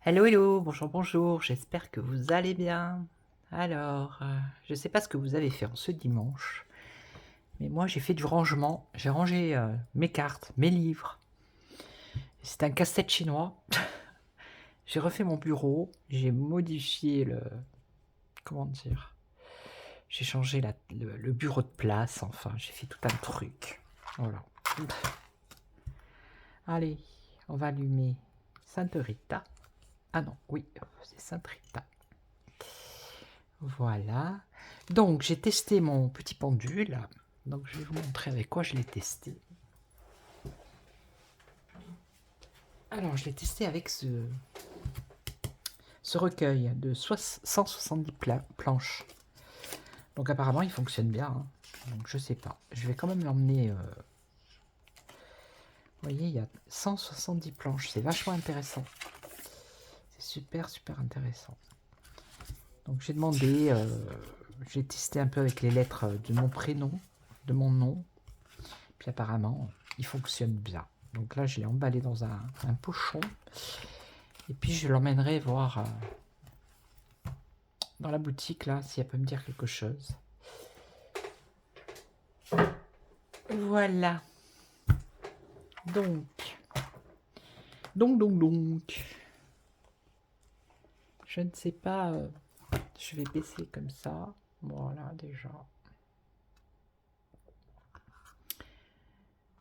Hello, hello, bonjour, bonjour, j'espère que vous allez bien. Alors, je ne sais pas ce que vous avez fait en ce dimanche, mais moi j'ai fait du rangement. J'ai rangé mes cartes, mes livres. C'est un casse-tête chinois. J'ai refait mon bureau, j'ai modifié le... Comment dire? J'ai changé le bureau de place, enfin, j'ai fait tout un truc. Voilà. Allez, on va allumer Sainte Rita. Ah non, oui, c'est Sainte Rita. Voilà. Donc, j'ai testé mon petit pendule. Donc, je vais vous montrer avec quoi je l'ai testé. Alors, je l'ai testé avec ce recueil de 170 planches. Donc, apparemment, il fonctionne bien. Hein. Donc, je sais pas. Je vais quand même l'emmener. Vous voyez, il y a 170 planches. C'est vachement intéressant. C'est super, super intéressant. Donc, j'ai demandé. J'ai testé un peu avec les lettres de mon prénom, de mon nom. Puis apparemment, il fonctionne bien. Donc là, je l'ai emballé dans un pochon. Et puis, je l'emmènerai voir dans la boutique, là, si elle peut me dire quelque chose. Voilà. Donc. Je ne sais pas. Je vais baisser comme ça. Voilà, déjà.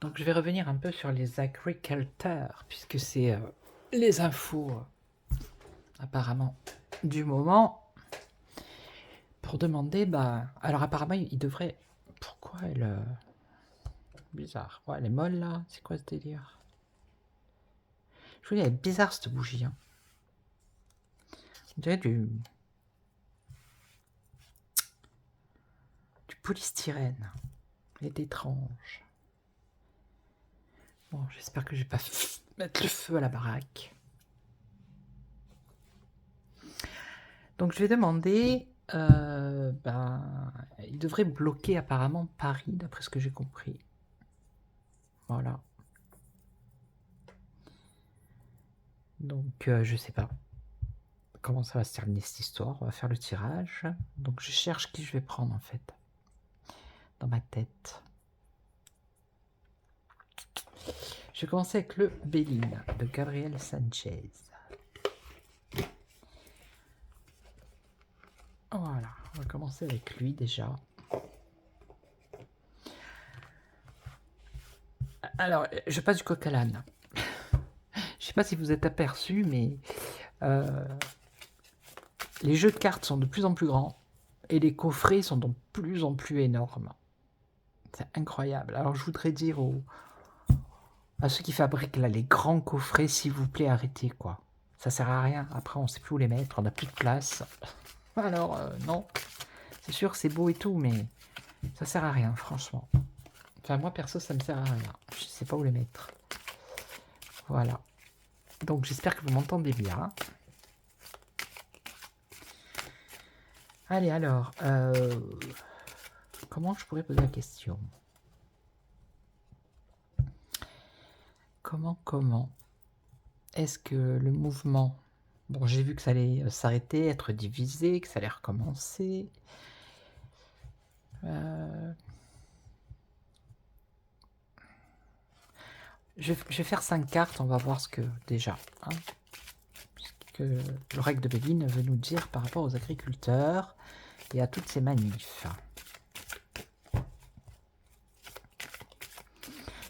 Donc, je vais revenir un peu sur les agriculteurs, puisque c'est les infos, apparemment, du moment. Pour demander, bah... Alors, apparemment, il devrait... Pourquoi elle... Bizarre. Ouais, elle est molle, là. C'est quoi ce délire? Je vous dis, elle est bizarre, cette bougie. Hein. On dirait du polystyrène. Elle est étrange. Bon, j'espère que je vais pas mettre le feu à la baraque. Donc, je vais demander... il devrait bloquer apparemment Paris, d'après ce que j'ai compris. Voilà. Donc, je sais pas comment ça va se terminer cette histoire. On va faire le tirage. Donc, je cherche qui je vais prendre, en fait. Dans ma tête. Je vais commencer avec le Béline de Gabriel Sanchez. Voilà, on va commencer avec lui déjà. Alors, je passe du coq à l'âne. Je sais pas si vous êtes aperçu, mais les jeux de cartes sont de plus en plus grands et les coffrets sont de plus en plus énormes. C'est incroyable. Alors, je voudrais dire à ceux qui fabriquent là les grands coffrets, s'il vous plaît, arrêtez quoi. Ça sert à rien. Après, on sait plus où les mettre, on n'a plus de place. Alors, non. C'est sûr, c'est beau et tout, mais ça sert à rien, franchement. Enfin, moi, perso, ça me sert à rien. Je sais pas où les mettre. Voilà. Donc, j'espère que vous m'entendez bien. Allez, alors, comment je pourrais poser la question? Comment est-ce que le mouvement... Bon, j'ai vu que ça allait s'arrêter, être divisé, que ça allait recommencer. Je vais faire 5 cartes, on va voir ce que... Déjà, hein, que le règle de Béline veut nous dire par rapport aux agriculteurs et à toutes ces manifs.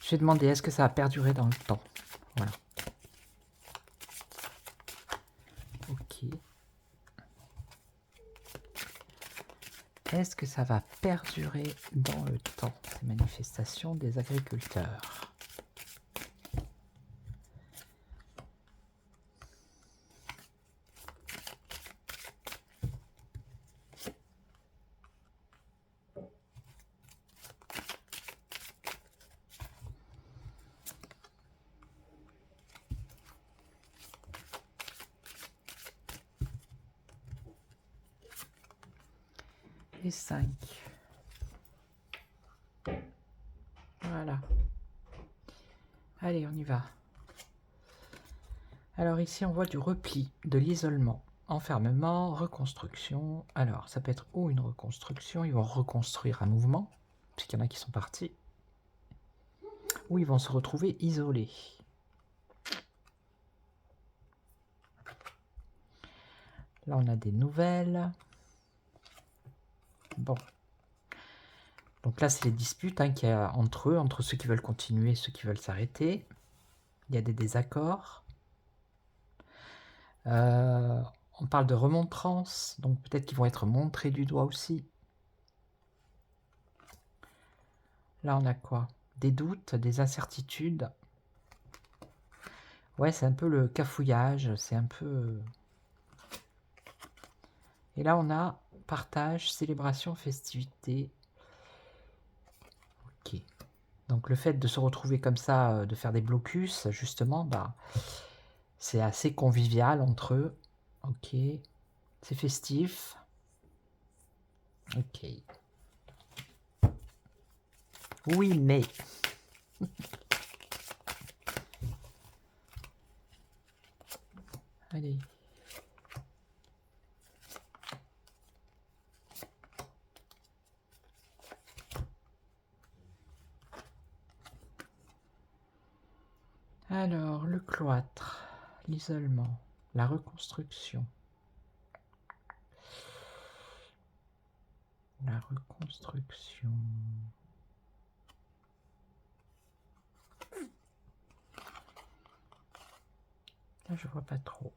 Je vais demander, est-ce que ça va perdurer dans le temps? Voilà. Ok. Est-ce que ça va perdurer dans le temps, ces manifestations des agriculteurs? Et 5. Voilà. Allez, on y va. Alors ici, on voit du repli, de l'isolement, enfermement, reconstruction. Alors, ça peut être ou une reconstruction, ils vont reconstruire un mouvement, puisqu'il y en a qui sont partis, ou ils vont se retrouver isolés. Là, on a des nouvelles. Bon. Donc là, c'est les disputes qu'il y a entre eux, entre ceux qui veulent continuer et ceux qui veulent s'arrêter. Il y a des désaccords. On parle de remontrance, donc peut-être qu'ils vont être montrés du doigt aussi. Là, on a quoi? Des doutes, des incertitudes. Ouais, c'est un peu le cafouillage, c'est un peu... Et là, on a partage, célébration, festivité. Ok. Donc le fait de se retrouver comme ça, de faire des blocus, justement, bah, c'est assez convivial entre eux. Ok. C'est festif. Ok. Oui, mais... Allez. Alors, le cloître, l'isolement, la reconstruction. La reconstruction. Là, je vois pas trop.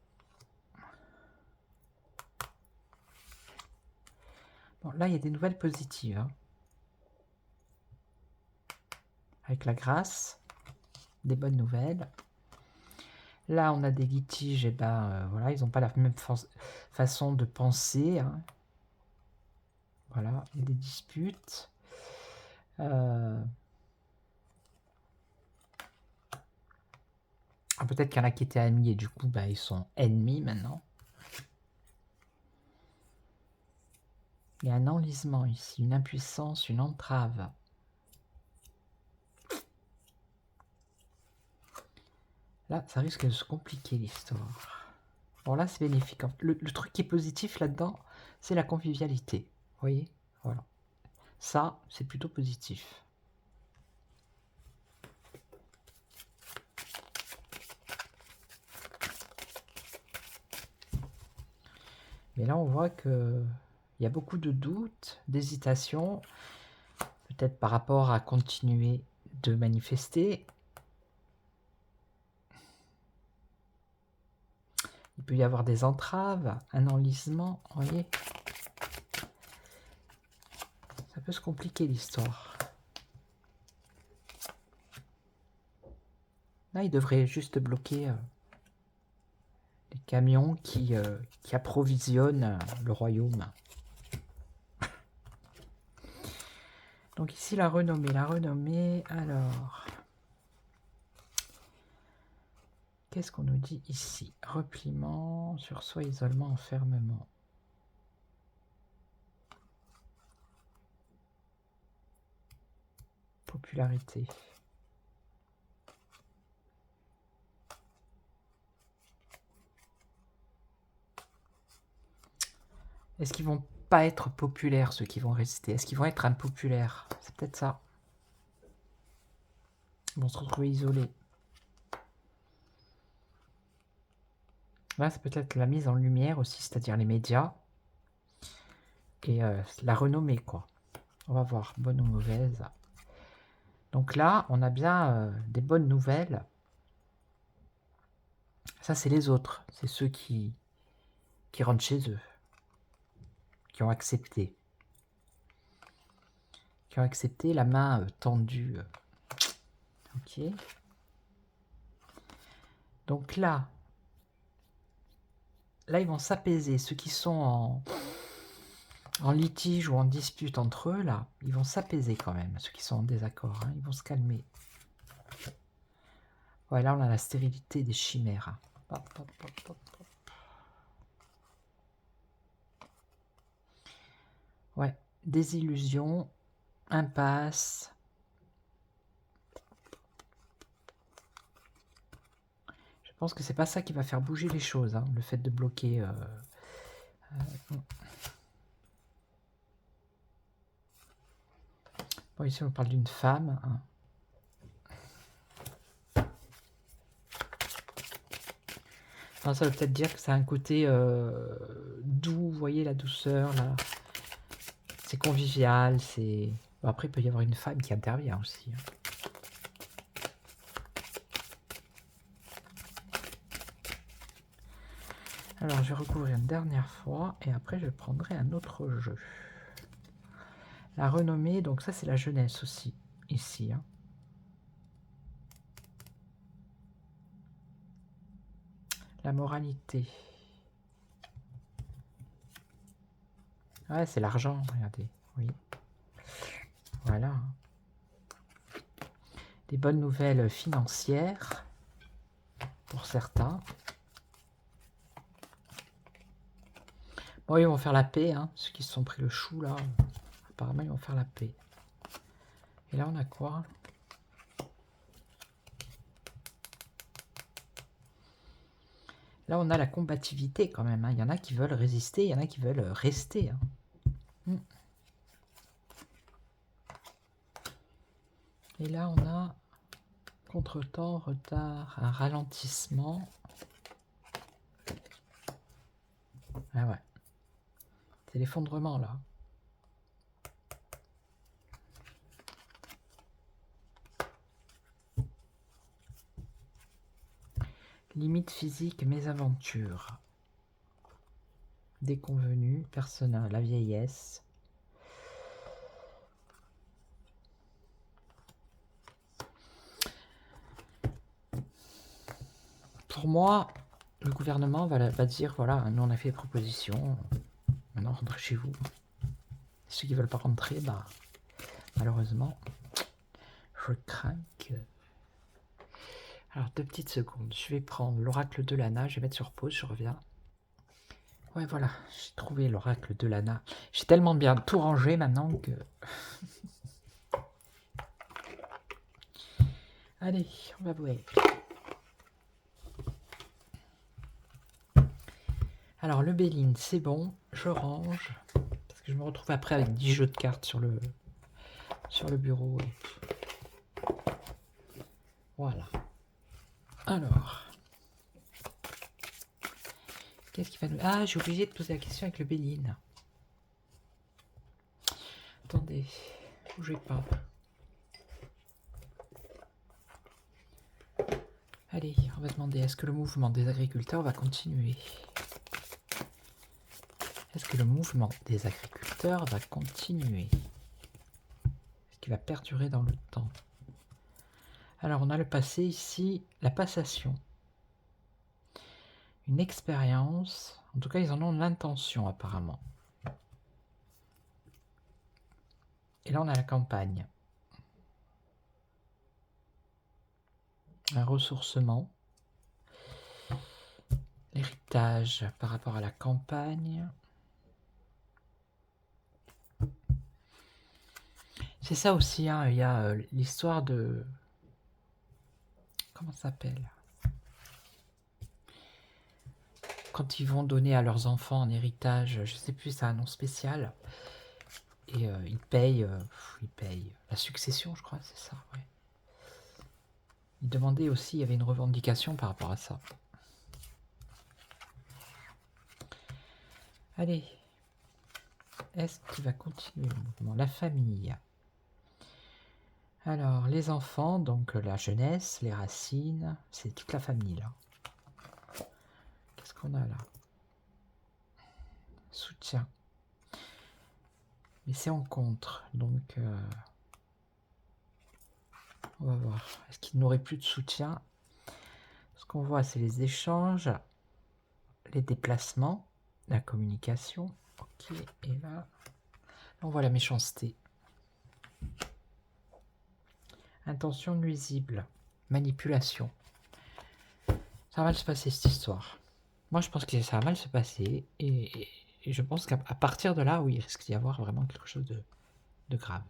Bon, là, il y a des nouvelles positives. Hein. Avec la grâce, des bonnes nouvelles. Là, on a des litiges, et ben voilà, ils n'ont pas la même façon de penser. Hein. Voilà, il y a des disputes. Peut-être qu'il y en a qui étaient amis et du coup, bah, ils sont ennemis maintenant. Il y a un enlisement ici, une impuissance, une entrave. Là, ça risque de se compliquer l'histoire. Bon, là, c'est bénéfique. Le truc qui est positif là-dedans, c'est la convivialité. Vous voyez? Voilà. Ça, c'est plutôt positif. Mais là, on voit que il y a beaucoup de doutes, d'hésitations, peut-être par rapport à continuer de manifester. Il peut y avoir des entraves, un enlisement, vous voyez. Ça peut se compliquer l'histoire. Là, il devrait juste bloquer les camions qui approvisionnent le royaume. Donc ici, la renommée, alors... Qu'est-ce qu'on nous dit ici? Repliement, sursaut, isolement, enfermement. Popularité. Est-ce qu'ils vont pas être populaires, ceux qui vont rester? Est-ce qu'ils vont être impopulaires? C'est peut-être ça. Ils vont se retrouver isolés. Là, c'est peut-être la mise en lumière aussi, c'est-à-dire les médias. Et la renommée, quoi. On va voir, bonne ou mauvaise. Donc là, on a bien des bonnes nouvelles. Ça, c'est les autres. C'est ceux qui rentrent chez eux. Qui ont accepté. Qui ont accepté la main tendue. Ok. Donc là, ils vont s'apaiser. Ceux qui sont en litige ou en dispute entre eux, là, ils vont s'apaiser quand même. Ceux qui sont en désaccord, hein, ils vont se calmer. Ouais, là, on a la stérilité des chimères. Hop, hop, hop, hop, hop. Ouais, désillusion, impasse. Je pense que c'est pas ça qui va faire bouger les choses, hein, le fait de bloquer. Bon, ici on parle d'une femme. Hein. Non, ça veut peut-être dire que ça a un côté doux, vous voyez la douceur là. C'est convivial, c'est. Bon, après, il peut y avoir une femme qui intervient aussi. Hein. Alors, je vais recouvrir une dernière fois et après, je prendrai un autre jeu. La renommée, donc ça, c'est la jeunesse aussi, ici. Hein. La moralité. Ouais, c'est l'argent, regardez. Oui. Voilà. Des bonnes nouvelles financières pour certains. Bon, ils vont faire la paix, hein, ceux qui se sont pris le chou là. Apparemment, ils vont faire la paix. Et là, on a quoi? Là, on a la combativité quand même. Hein. Il y en a qui veulent résister, il y en a qui veulent rester. Hein. Et là, on a contretemps, retard, un ralentissement. Ah ouais. C'est l'effondrement là. Limite physique, mésaventure. Déconvenu, personnel, la vieillesse. Pour moi, le gouvernement va dire, voilà, nous on a fait des propositions, maintenant rentrez chez vous. Ceux qui ne veulent pas rentrer, bah, malheureusement, je crains que... Alors, 2 petites secondes, je vais prendre l'oracle de Lana, je vais mettre sur pause, je reviens. Ouais, voilà, j'ai trouvé l'oracle de Lana. J'ai tellement bien tout rangé maintenant que... Allez, on va voir. Alors, le Béline, c'est bon, je range. Parce que je me retrouve après avec 10 jeux de cartes sur le bureau. Voilà. Alors... Qu'est-ce qui va nous... Ah, j'ai oublié de poser la question avec le Béline. Attendez, bougez pas. Allez, on va demander, est-ce que le mouvement des agriculteurs va continuer? Est-ce que le mouvement des agriculteurs va continuer? Est-ce qu'il va perdurer dans le temps? Alors, on a le passé ici, la passation. Une expérience. En tout cas, ils en ont l'intention, apparemment. Et là, on a la campagne. Un ressourcement. L'héritage par rapport à la campagne. C'est ça aussi, hein, il y a l'histoire de... Comment ça s'appelle? Quand ils vont donner à leurs enfants en héritage, je sais plus, c'est un nom spécial. Et ils payent la succession, je crois, c'est ça, ouais. Ils demandaient aussi, il y avait une revendication par rapport à ça. Allez. Est-ce qu'il va continuer le mouvement? La famille. Alors, les enfants, donc la jeunesse, les racines, c'est toute la famille, là. Qu'est-ce qu'on a, là? Soutien. Mais c'est en contre, donc... on va voir. Est-ce qu'il n'aurait plus de soutien? Ce qu'on voit, c'est les échanges, les déplacements, la communication. Ok, et là, on voit la méchanceté. Intention nuisible, manipulation. Ça va mal se passer cette histoire. Moi, je pense que ça va mal se passer et je pense qu'à partir de là, oui, il risque d'y avoir vraiment quelque chose de grave.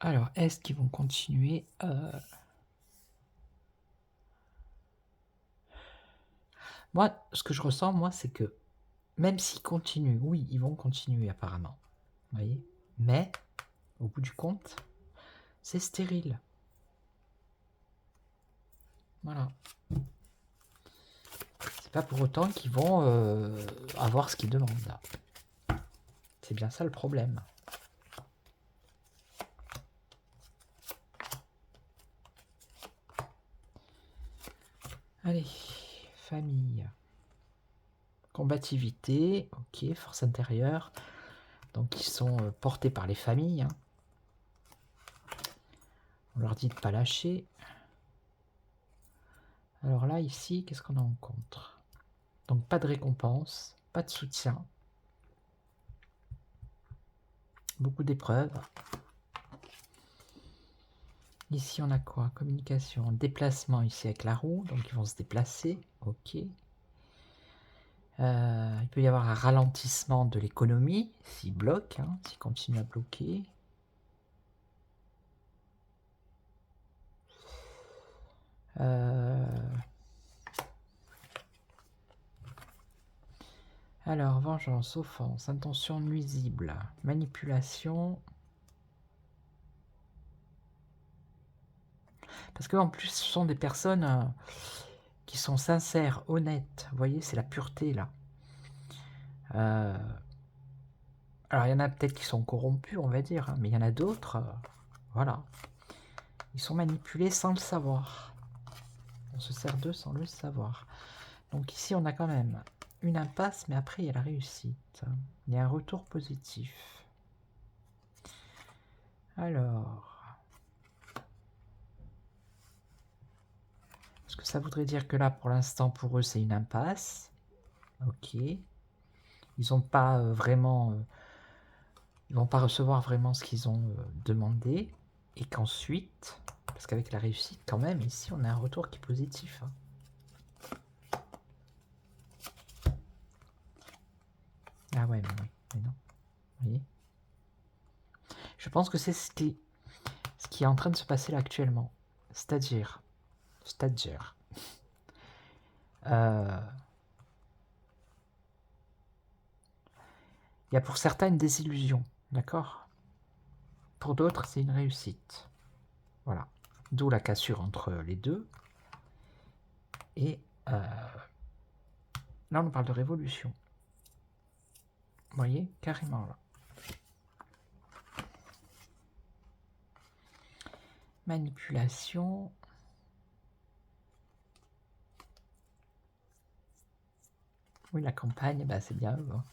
Alors, est-ce qu'ils vont continuer Moi, ce que je ressens, moi, c'est que même s'ils continuent, oui, ils vont continuer apparemment, vous voyez? Mais au bout du compte, c'est stérile. Voilà. C'est pas pour autant qu'ils vont avoir ce qu'ils demandent là. C'est bien ça le problème. Allez, famille. Combativité, ok, force intérieure. Donc ils sont portés par les familles. Hein. On leur dit de ne pas lâcher. Alors là, ici, qu'est-ce qu'on a en contre? Donc pas de récompense, pas de soutien. Beaucoup d'épreuves. Ici, on a quoi? Communication, déplacement ici avec la roue. Donc ils vont se déplacer, ok. Il peut y avoir un ralentissement de l'économie s'ils bloquent, hein, s'ils continuent à bloquer. Alors, vengeance, offense, intention nuisible, manipulation. Parce qu'en plus, ce sont des personnes qui sont sincères, honnêtes. Vous voyez, c'est la pureté, là. Alors, il y en a peut-être qui sont corrompus, on va dire, hein, mais il y en a d'autres, voilà. Ils sont manipulés sans le savoir. On se sert d'eux sans le savoir. Donc ici, on a quand même une impasse, mais après, il y a la réussite. Il y a un retour positif. Alors... Est-ce que ça voudrait dire que là, pour l'instant, pour eux, c'est une impasse? Ok. Ils n'ont pas vraiment... ils vont pas recevoir vraiment ce qu'ils ont demandé. Et qu'ensuite... Parce qu'avec la réussite, quand même, ici, on a un retour qui est positif. Hein. Ah ouais, mais non. Vous voyez? Je pense que c'est ce qui est en train de se passer là actuellement. C'est-à-dire... il y a pour certains une désillusion, d'accord? Pour d'autres, c'est une réussite. Voilà. D'où la cassure entre les deux. Et là, on parle de révolution. Vous voyez, carrément là. Manipulation. Oui, la campagne, bah, c'est bien eux. Hein.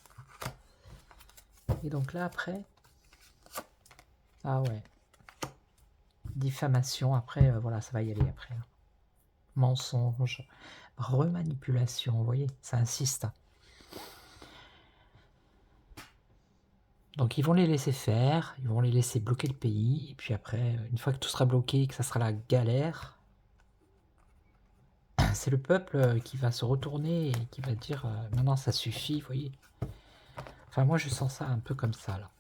Et donc là, après... Ah ouais. Diffamation, après, voilà, ça va y aller après. Hein. Mensonge. Remanipulation, vous voyez, ça insiste. Donc ils vont les laisser faire, ils vont les laisser bloquer le pays, et puis après, une fois que tout sera bloqué, que ça sera la galère, c'est le peuple qui va se retourner et qui va dire maintenant ça suffit, vous voyez. Enfin moi je sens ça un peu comme ça là.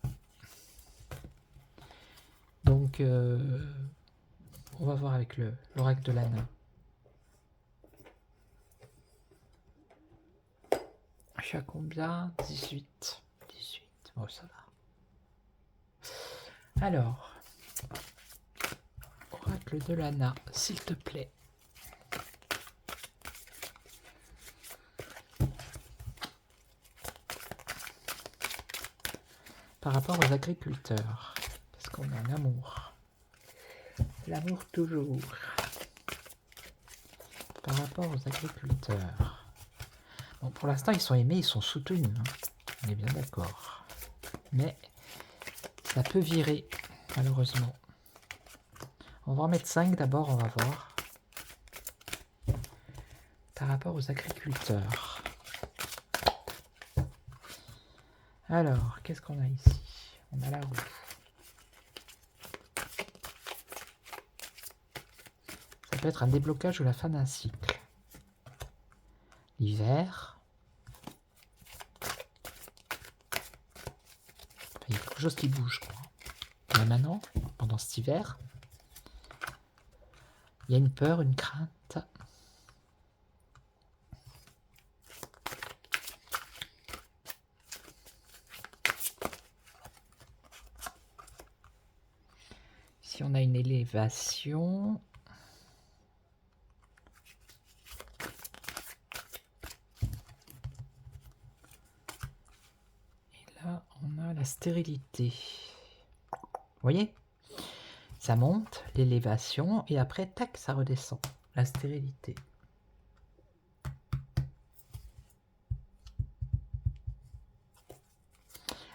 Donc on va voir avec l'oracle de l'âne. Je suis à combien? 18. 18, bon ça va. Alors, oracle de l'Anna, s'il te plaît. Par rapport aux agriculteurs, qu'est-ce qu'on a? L'amour. L'amour toujours. Par rapport aux agriculteurs. Bon, pour l'instant, ils sont aimés, ils sont soutenus. Hein. On est bien d'accord. Mais ça peut virer, malheureusement. On va en mettre 5 d'abord, on va voir. Par rapport aux agriculteurs. Alors, qu'est-ce qu'on a ici? On a la roue. Ça peut être un déblocage ou la fin d'un cycle. L'hiver. Il y a quelque chose qui bouge, quoi. Là maintenant, pendant cet hiver, il y a une peur, une crainte. l'élévation. Et là, on a la stérilité. Vous voyez? Ça monte, l'élévation, et après, tac, ça redescend. La stérilité.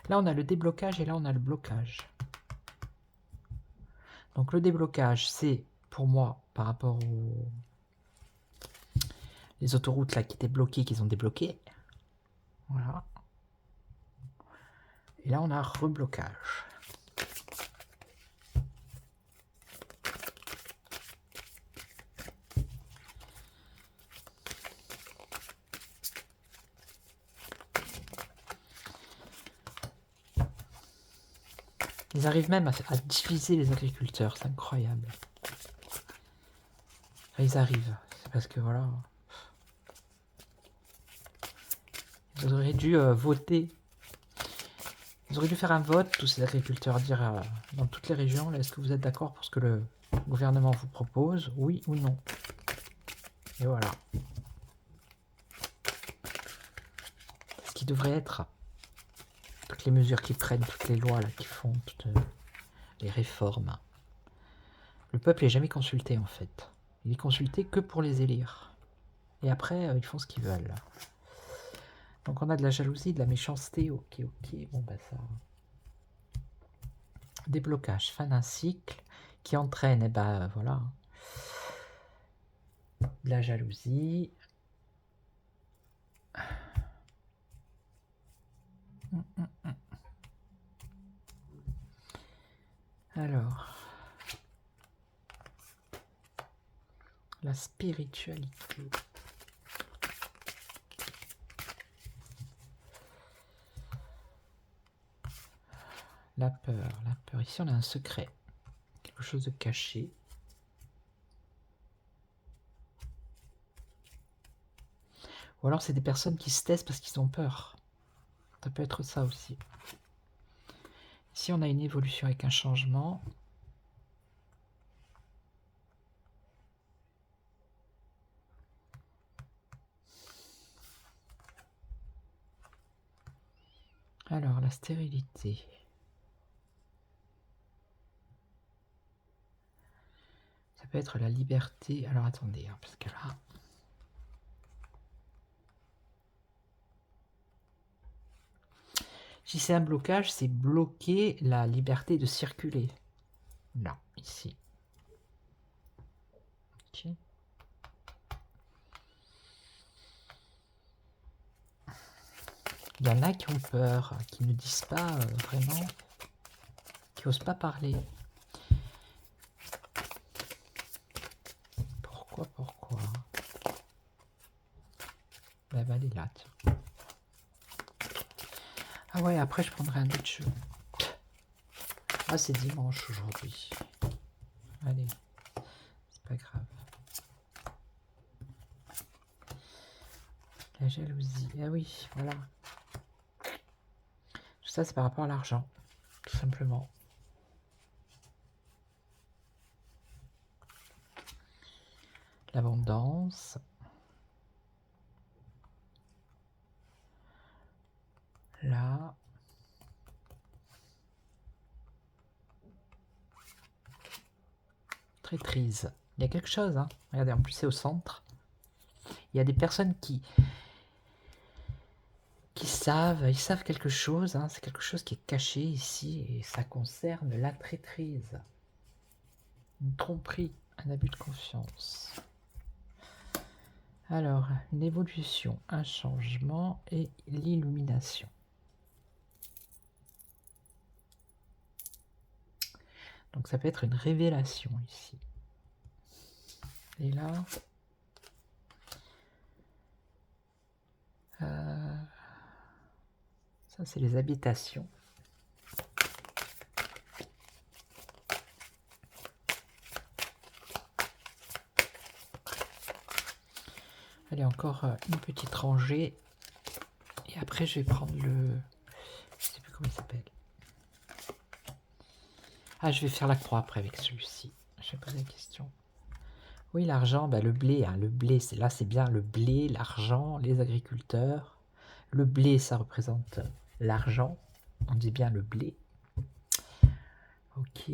Là, on a le déblocage et là, on a le blocage. Donc, le déblocage, c'est pour moi, par rapport aux les autoroutes là qui étaient bloquées, qu'ils ont débloquées. Voilà. Et là, on a reblocage. Ils arrivent même à diviser les agriculteurs, c'est incroyable. Enfin, ils arrivent, c'est parce que voilà. Ils auraient dû voter. Ils auraient dû faire un vote, tous ces agriculteurs, dire dans toutes les régions, est-ce que vous êtes d'accord pour ce que le gouvernement vous propose, oui ou non. Et voilà. Ce qui devrait être toutes les mesures qu'ils prennent, toutes les lois là qu'ils font, toutes les réformes. Le peuple n'est jamais consulté en fait. Il est consulté que pour les élire. Et après, ils font ce qu'ils veulent. Donc on a de la jalousie, de la méchanceté, ok, bon bah ça... Déblocage, fin d'un cycle qui entraîne, et ben voilà, de la jalousie. Alors, la spiritualité. La peur, la peur. Ici, on a un secret, quelque chose de caché. Ou alors, c'est des personnes qui se taisent parce qu'ils ont peur. Ça peut être ça aussi. Ici, on a une évolution avec un changement. Alors, la stérilité. Ça peut être la liberté. Alors, attendez, hein, parce que là... Si c'est un blocage, c'est bloquer la liberté de circuler. Là, ici. Ok. Il y en a qui ont peur, qui ne disent pas vraiment, qui n'osent pas parler. Pourquoi Ben, elle est là, tiens. Ah ouais, après je prendrai un autre jeu. Ah, c'est dimanche aujourd'hui. Allez, c'est pas grave. La jalousie, ah oui, voilà. Tout ça, c'est par rapport à l'argent, tout simplement. L'abondance. Là. Traîtrise. Il y a quelque chose, hein. Regardez, en plus c'est au centre. Il y a des personnes qui savent, ils savent quelque chose, hein. C'est quelque chose qui est caché ici, et ça concerne la traîtrise. Une tromperie, un abus de confiance. Alors, une évolution, un changement et l'illumination. Donc ça peut être une révélation ici. Et là, ça c'est les habitations. Allez, encore une petite rangée. Et après, je vais prendre le... Je sais plus comment il s'appelle. Ah, je vais faire la croix après avec celui-ci. Je Je vais poser la question. Oui, l'argent, le blé, hein, le blé, là c'est bien le blé, l'argent, les agriculteurs. Le blé, ça représente l'argent. On dit bien le blé. Ok.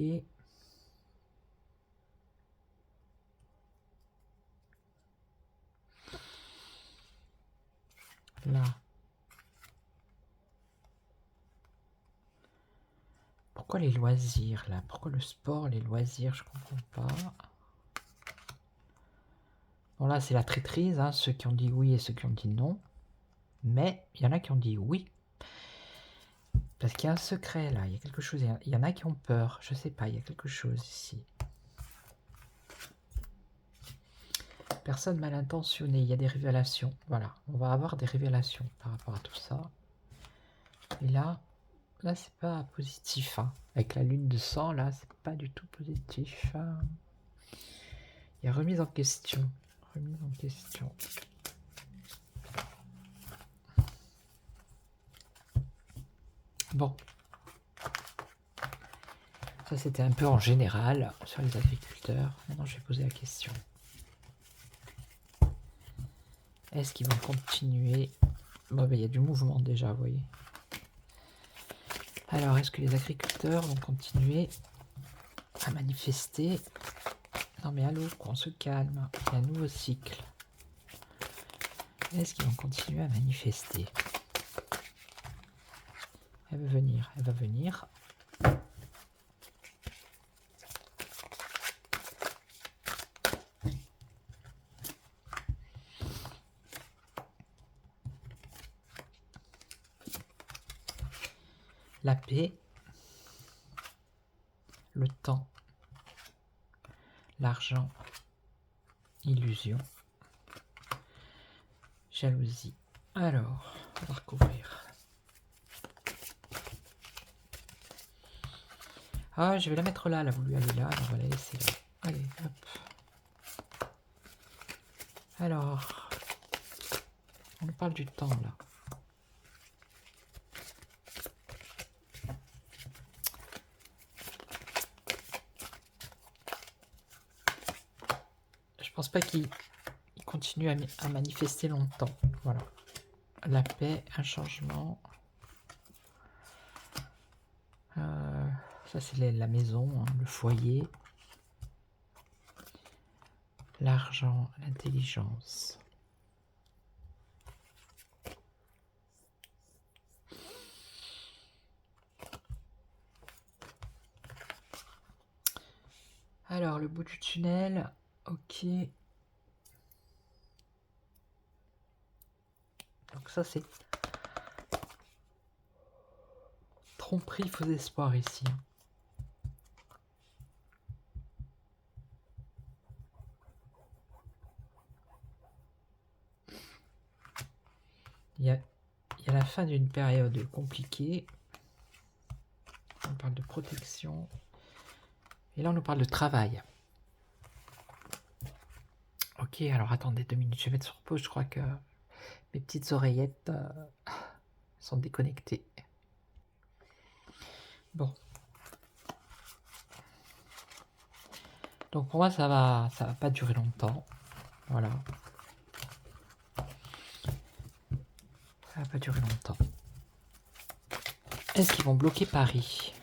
Là. Pourquoi les loisirs, là? Pourquoi le sport, les loisirs? Je comprends pas. Bon, là, c'est la traîtrise, hein, ceux qui ont dit oui et ceux qui ont dit non. Mais il y en a qui ont dit oui. Parce qu'il y a un secret, là. Il y a quelque chose. Il y en a qui ont peur. Je sais pas, il y a quelque chose ici. Personne mal intentionnée. Il y a des révélations. Voilà. On va avoir des révélations par rapport à tout ça. Et là, c'est pas positif. Hein. Avec la lune de sang, là, c'est pas du tout positif. Hein. Il y a remise en question. Remise en question. Bon. Ça, c'était un peu en général sur les agriculteurs. Maintenant, je vais poser la question. Est-ce qu'ils vont continuer? Bon, il y a du mouvement déjà, vous voyez. Alors, est-ce que les agriculteurs vont continuer à manifester? Non mais allô, on se calme. Il y a un nouveau cycle. Est-ce qu'ils vont continuer à manifester? Elle veut venir, elle va venir. La paix, le temps, l'argent, illusion, jalousie. Alors, on va recouvrir. Ah, je vais la mettre là, elle a voulu aller là, on va la laisser là. Allez, hop. Alors, on nous parle du temps là. Je pense pas qu'il continue à manifester longtemps. Voilà. La paix, un changement. Ça, c'est la maison, hein, le foyer. L'argent, l'intelligence. Alors, le bout du tunnel. Ok. Donc ça, c'est tromperie, faux espoir ici. Il y a la fin d'une période compliquée. On parle de protection. Et là, on nous parle de travail. Ok, alors attendez 2 minutes. Je vais mettre sur pause. Je crois que mes petites oreillettes sont déconnectées. Bon. Donc pour moi, ça va pas durer longtemps. Voilà. Ça va pas durer longtemps. Est-ce qu'ils vont bloquer Paris?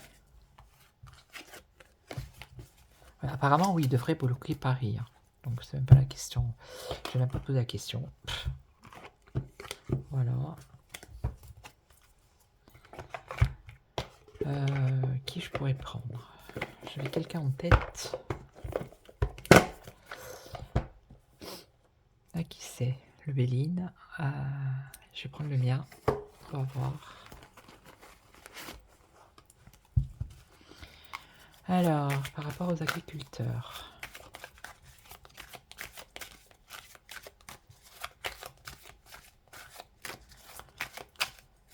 Apparemment, oui, ils devraient bloquer Paris. Hein. Donc c'est même pas la question. Je vais même pas poser la question. Voilà. Qui je pourrais prendre? J'avais quelqu'un en tête. Ah, qui c'est? Le Béline. Je vais prendre le mien. On va voir. Alors, par rapport aux agriculteurs.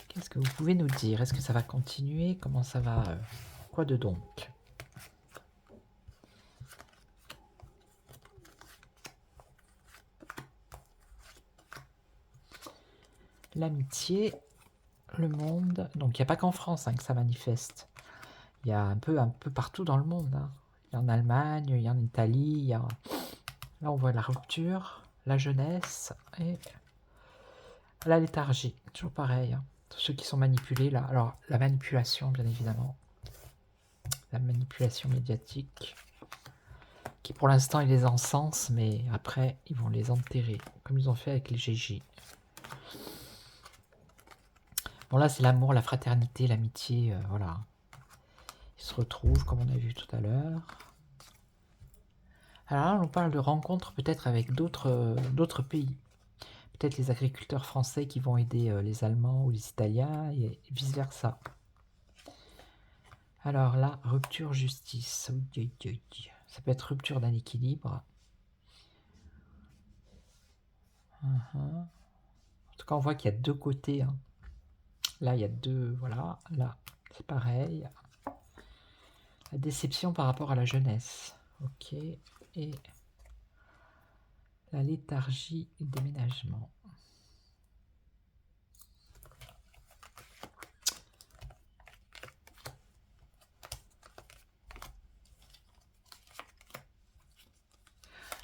Qu'est-ce que vous pouvez nous dire? Est-ce que ça va continuer? Comment ça va? Quoi de donc? L'amitié, le monde. Donc il n'y a pas qu'en France hein, que ça manifeste. Il y a un peu partout dans le monde. Hein. y a en Allemagne, il y a en Italie, il y a... Là, on voit la rupture, la jeunesse et la léthargie. Toujours pareil. Hein. Tous ceux qui sont manipulés, là. Alors, la manipulation, bien évidemment. La manipulation médiatique. Qui, pour l'instant, ils les encensent, mais après, ils vont les enterrer. Comme ils ont fait avec les GJ. Bon, là, c'est l'amour, la fraternité, l'amitié. Voilà. Ils se retrouvent, comme on a vu tout à l'heure. Alors là, on parle de rencontres peut-être avec d'autres pays. Peut-être les agriculteurs français qui vont aider les Allemands ou les Italiens et vice-versa. Alors là, rupture justice. Ça peut être rupture d'un équilibre. En tout cas, on voit qu'il y a deux côtés. Hein. Là, il y a deux... Voilà. Là, c'est pareil. La déception par rapport à la jeunesse. Ok. Et la léthargie et le déménagement.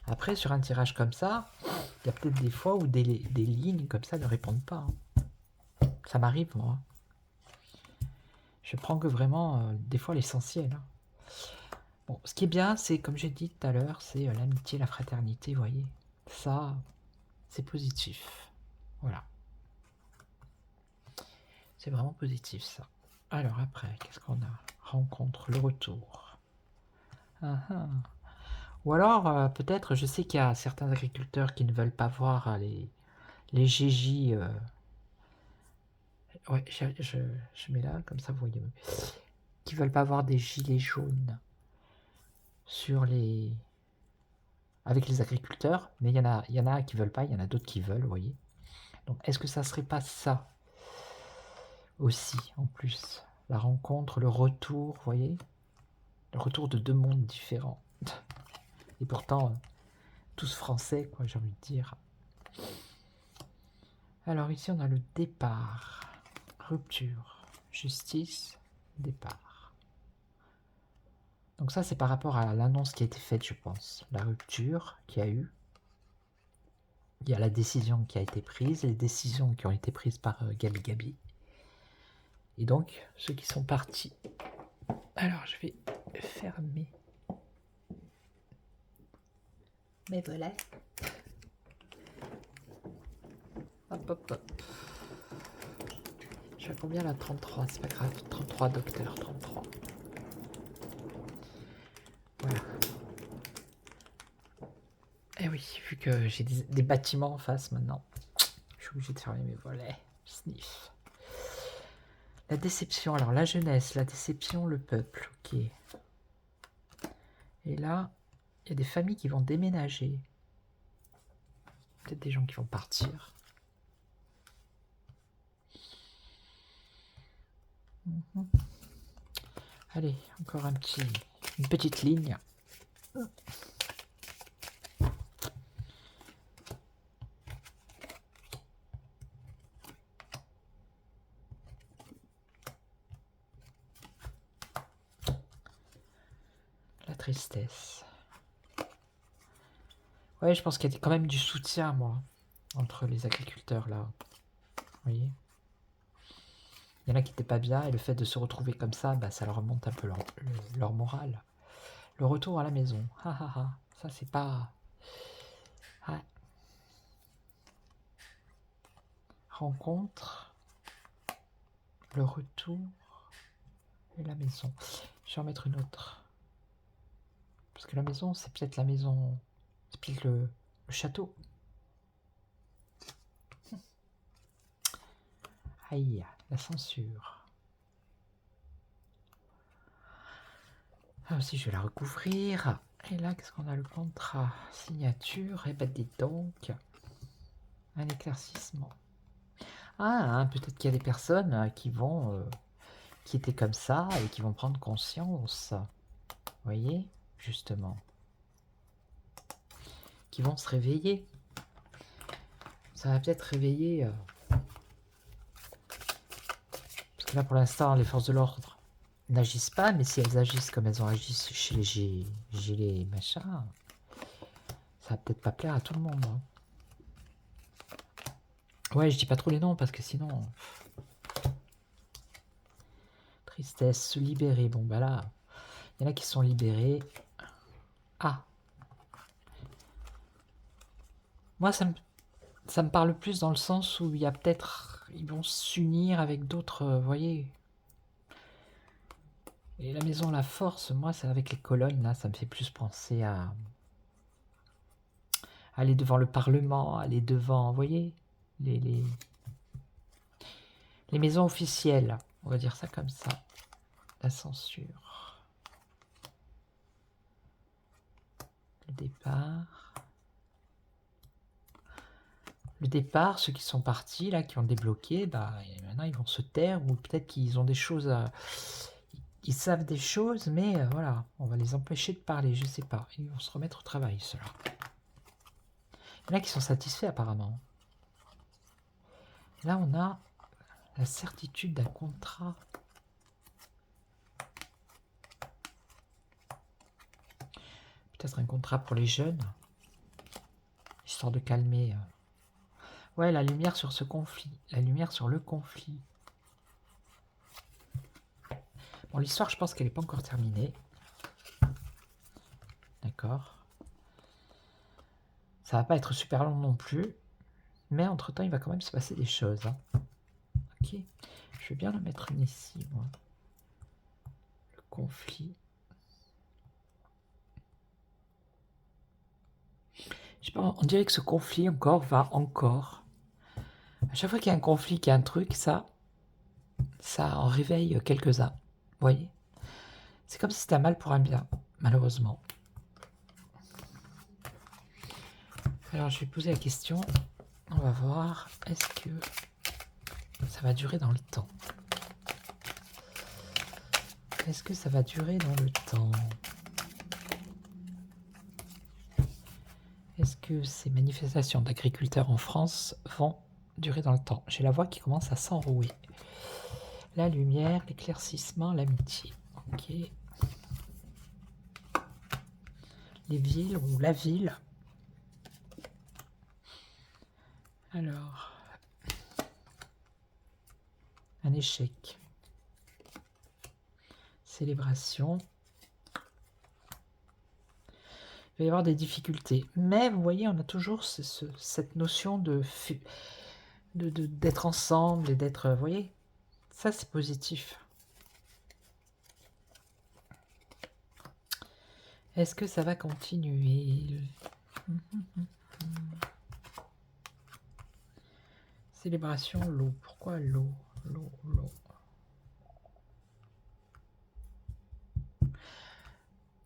Après, sur un tirage comme ça, il y a peut-être des fois où des lignes comme ça ne répondent pas. Hein. Ça m'arrive, moi. Je prends que vraiment, des fois, l'essentiel. Hein. Bon, ce qui est bien, c'est, comme j'ai dit tout à l'heure, c'est l'amitié, la fraternité, vous voyez. Ça, c'est positif. Voilà. C'est vraiment positif, ça. Alors après, qu'est-ce qu'on a? Rencontre, le retour. Ou alors, peut-être, je sais qu'il y a certains agriculteurs qui ne veulent pas voir les GJ. Ouais, je mets là, comme ça, vous voyez. Qui veulent pas voir des gilets jaunes sur les... avec les agriculteurs, mais il y en a qui veulent pas, il y en a d'autres qui veulent, vous voyez. Donc, est-ce que ça serait pas ça aussi, en plus? La rencontre, le retour, vous voyez? Le retour de deux mondes différents. Et pourtant, tous français, quoi, j'ai envie de dire. Alors ici, on a le départ. Rupture. Justice. Départ. Donc ça, c'est par rapport à l'annonce qui a été faite, je pense. La rupture qu'il y a eu. Il y a la décision qui a été prise, les décisions qui ont été prises par Gabi. Et donc, ceux qui sont partis. Alors, je vais fermer mes volets. Hop, hop, hop. Je suis à combien là? 33, c'est pas grave. 33, docteur, 33. Voilà. Et oui, vu que j'ai des bâtiments en face maintenant, je suis obligé de fermer mes volets. Sniff. La déception, alors la jeunesse, la déception, le peuple, ok. Et là, il y a des familles qui vont déménager. Peut-être des gens qui vont partir. Allez, encore une petite ligne. La tristesse. Ouais, je pense qu'il y a quand même du soutien, moi, entre les agriculteurs, là. Vous voyez? Il y en a qui n'étaient pas bien, et le fait de se retrouver comme ça, bah, ça leur remonte un peu leur morale. Le retour à la maison. Ça, c'est pas... Ouais. Rencontre. Le retour. Et la maison. Je vais en mettre une autre. Parce que la maison, c'est peut-être la maison... C'est peut-être le château. Aïe, la censure. Ah aussi, je vais la recouvrir. Et là, qu'est-ce qu'on a? Le contrat. Signature. Et ben, dites donc. Un éclaircissement. Ah, peut-être qu'il y a des personnes qui étaient comme ça et qui vont prendre conscience. Vous voyez, justement. Qui vont se réveiller. Ça va peut-être réveiller... Parce que là, pour l'instant, les forces de l'ordre n'agissent pas, mais si elles agissent comme elles ont agi chez les gilets machin, ça va peut-être pas plaire à tout le monde. Hein. Ouais, je dis pas trop les noms parce que sinon... Tristesse, se libérer. Bon, bah là, il y en a qui sont libérés. Ah. Moi, ça me parle plus dans le sens où il y a peut-être... Ils vont s'unir avec d'autres, vous voyez. Et la maison La Force, moi, c'est avec les colonnes, là, ça me fait plus penser à... Aller devant le Parlement, aller devant, vous voyez, les maisons officielles, on va dire ça comme ça. La censure. Le départ. Le départ, ceux qui sont partis, là, qui ont débloqué, bah, maintenant ils vont se taire, ou peut-être qu'ils ont des choses à... Ils savent des choses, mais voilà, on va les empêcher de parler, je sais pas. Ils vont se remettre au travail, ceux-là. Il y en a qui sont satisfaits, apparemment. Là, on a la certitude d'un contrat. Peut-être un contrat pour les jeunes, histoire de calmer... Ouais, la lumière sur ce conflit. La lumière sur le conflit. Bon, l'histoire, je pense qu'elle n'est pas encore terminée. D'accord. Ça va pas être super long non plus. Mais entre-temps, il va quand même se passer des choses. Hein. Ok. Je vais bien le mettre ici, moi. Le conflit. Je sais pas, on dirait que ce conflit va encore. À chaque fois qu'il y a un conflit, qu'il y a un truc, ça en réveille quelques-uns. Vous voyez? C'est comme si c'était un mal pour un bien, malheureusement. Alors, je vais poser la question. On va voir, est-ce que ça va durer dans le temps? Est-ce que ça va durer dans le temps? Est-ce que ces manifestations d'agriculteurs en France vont durer dans le temps? J'ai la voix qui commence à s'enrouer. La lumière, l'éclaircissement, l'amitié. Ok. Les villes ou la ville. Alors, un échec. Célébration. Il va y avoir des difficultés. Mais vous voyez, on a toujours cette notion d'être ensemble et d'être... Vous voyez, ça c'est positif. Est-ce que ça va continuer? Célébration, l'eau. Pourquoi l'eau? L'eau.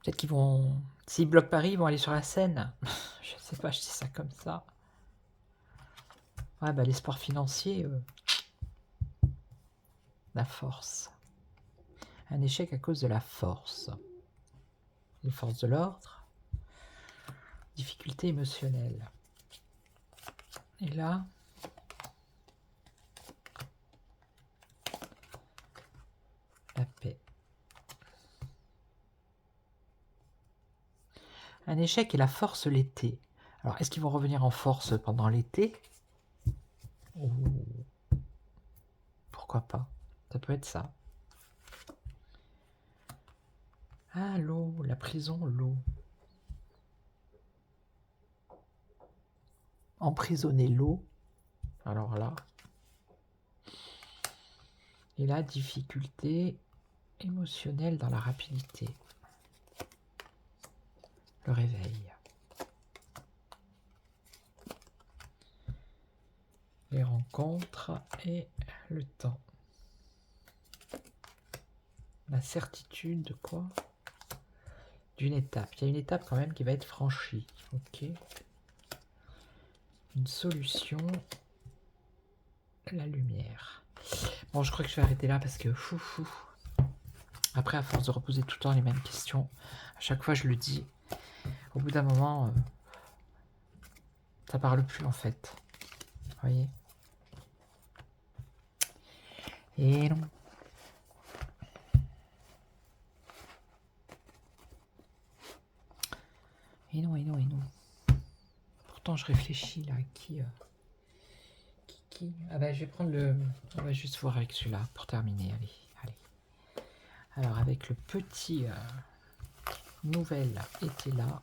Peut-être qu'ils vont... S'ils bloquent Paris, ils vont aller sur la Seine. Je sais pas, je dis ça comme ça. Ouais, bah l'espoir financier... La force. Un échec à cause de la force. Les forces de l'ordre. Difficulté émotionnelle. Et là... La paix. Un échec et la force l'été. Alors, est-ce qu'ils vont revenir en force pendant l'été? Pourquoi pas? Ça peut être ça. Ah, l'eau, la prison, l'eau. Emprisonner l'eau. Alors là. Et la difficulté émotionnelle dans la rapidité. Le réveil. Les rencontres et le temps. La certitude de quoi? D'une étape. Il y a une étape quand même qui va être franchie. Ok. Une solution. La lumière. Bon, je crois que je vais arrêter là parce que... Après, à force de reposer tout le temps les mêmes questions, à chaque fois je le dis, au bout d'un moment, ça parle plus en fait. Vous voyez? Et non. Et non, et non, et non. Pourtant, je réfléchis là. Qui Ah bah, je vais prendre le... On va juste voir avec celui-là pour terminer. Allez, allez. Alors, avec le petit Nouvelle était là.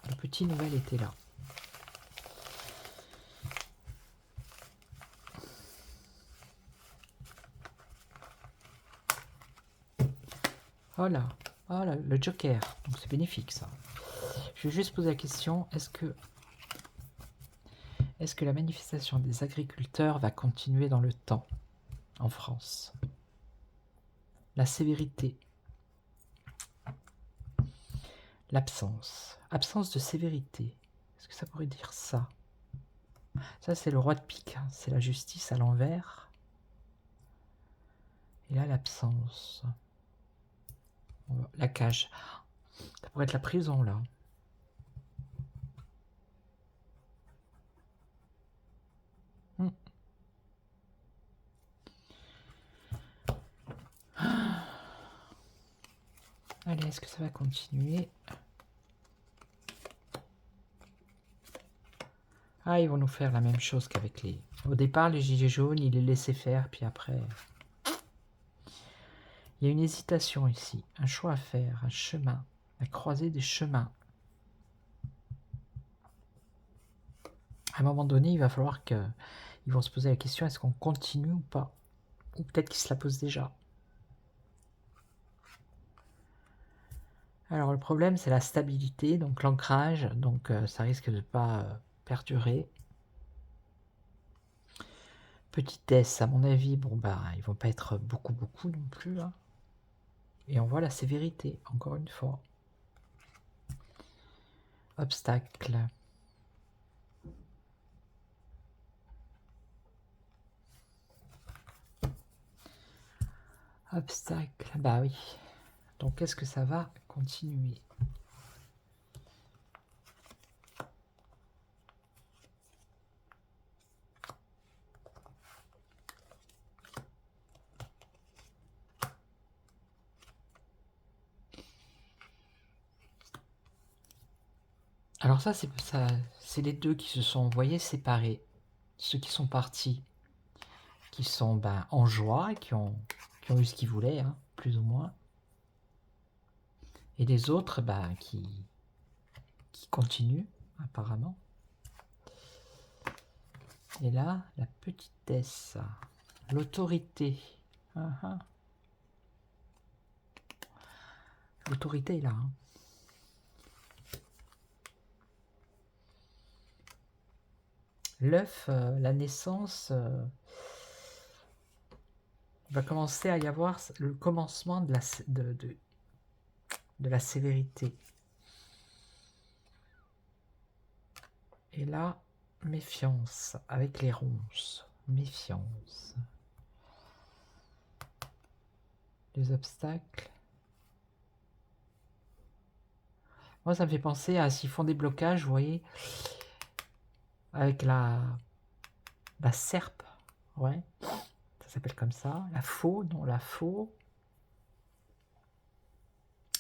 Le petit Nouvelle était là. Voilà. Voilà, le Joker. Donc, c'est bénéfique, ça. Je vais juste poser la question, est-ce que la manifestation des agriculteurs va continuer dans le temps en France? La sévérité. L'absence. Absence de sévérité. Est-ce que ça pourrait dire ça? Ça, c'est le roi de pique. Hein. C'est la justice à l'envers. Et là, l'absence. La cage. Ça pourrait être la prison, là. Allez, est-ce que ça va continuer? Ah, ils vont nous faire la même chose qu'avec les... Au départ, les gilets jaunes, ils les laissaient faire, puis après... Il y a une hésitation ici, un choix à faire, un chemin, la croisée des chemins. À un moment donné, il va falloir qu'ils vont se poser la question, est-ce qu'on continue ou pas? Ou peut-être qu'ils se la posent déjà. Alors le problème, c'est la stabilité, donc l'ancrage, donc ça risque de ne pas perdurer. Petitesse, à mon avis, bon bah, ils vont pas être beaucoup non plus là. Et on voit la sévérité, encore une fois. Obstacle. Obstacle, bah oui. Donc est-ce que ça va continuer? Alors ça, c'est les deux qui se sont, vous voyez, séparés. Ceux qui sont partis, qui sont en joie, qui ont eu ce qu'ils voulaient, hein, plus ou moins. Et les autres qui continuent, apparemment. Et là, la petitesse, l'autorité. L'autorité est là. Hein. L'œuf, la naissance, il va commencer à y avoir le commencement de la sévérité. Et là, méfiance avec les ronces. Méfiance. Les obstacles. Moi, ça me fait penser à s'ils font des blocages, vous voyez, avec la serpe, ouais, ça s'appelle comme ça, la faux, non, la faux.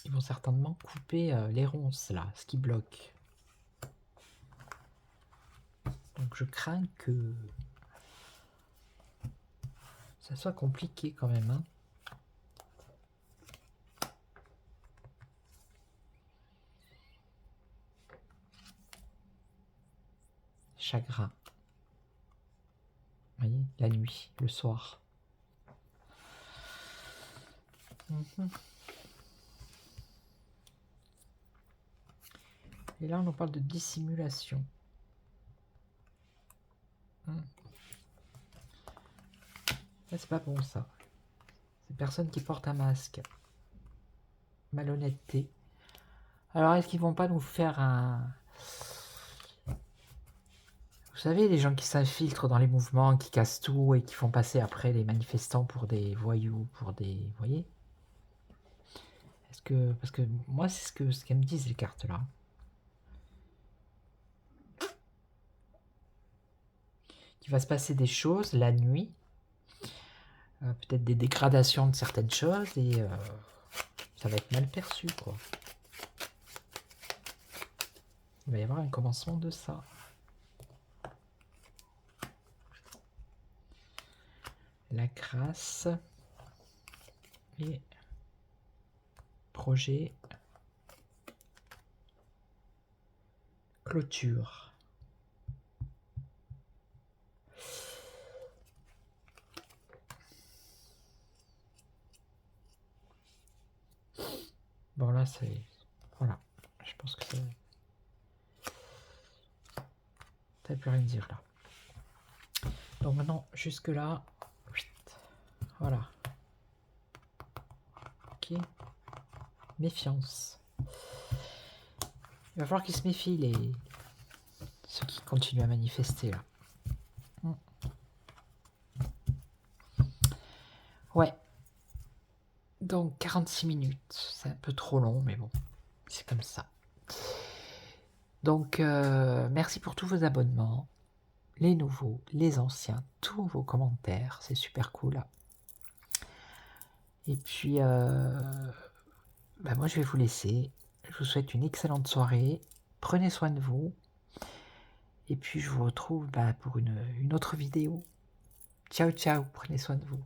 Ils vont certainement couper les ronces, là, ce qui bloque. Donc je crains que ça soit compliqué quand même, hein. Chagrin. Vous voyez, la nuit, le soir. Et là, on nous parle de dissimulation. C'est pas bon, ça. C'est personne qui porte un masque. Malhonnêteté. Alors, est-ce qu'ils vont pas nous faire un... Vous savez, les gens qui s'infiltrent dans les mouvements, qui cassent tout et qui font passer après les manifestants pour des voyous, pour des... Vous voyez? Est-ce que... Parce que moi, c'est ce qu'elles me disent, les cartes, là. Il va se passer des choses la nuit. Peut-être des dégradations de certaines choses et ça va être mal perçu, quoi. Il va y avoir un commencement de ça. La grâce et projet clôture. Bon là c'est... Voilà. Je pense que ça... Ça ne plus rien dire là. Donc maintenant, jusque là... Voilà. Ok. Méfiance. Il va falloir qu'ils se méfient, ceux qui continuent à manifester là. Ouais. Donc 46 minutes. C'est un peu trop long, mais bon. C'est comme ça. Donc, merci pour tous vos abonnements. Les nouveaux, les anciens, tous vos commentaires. C'est super cool. Et puis, moi je vais vous laisser. Je vous souhaite une excellente soirée. Prenez soin de vous. Et puis je vous retrouve pour une autre vidéo. Ciao, ciao. Prenez soin de vous.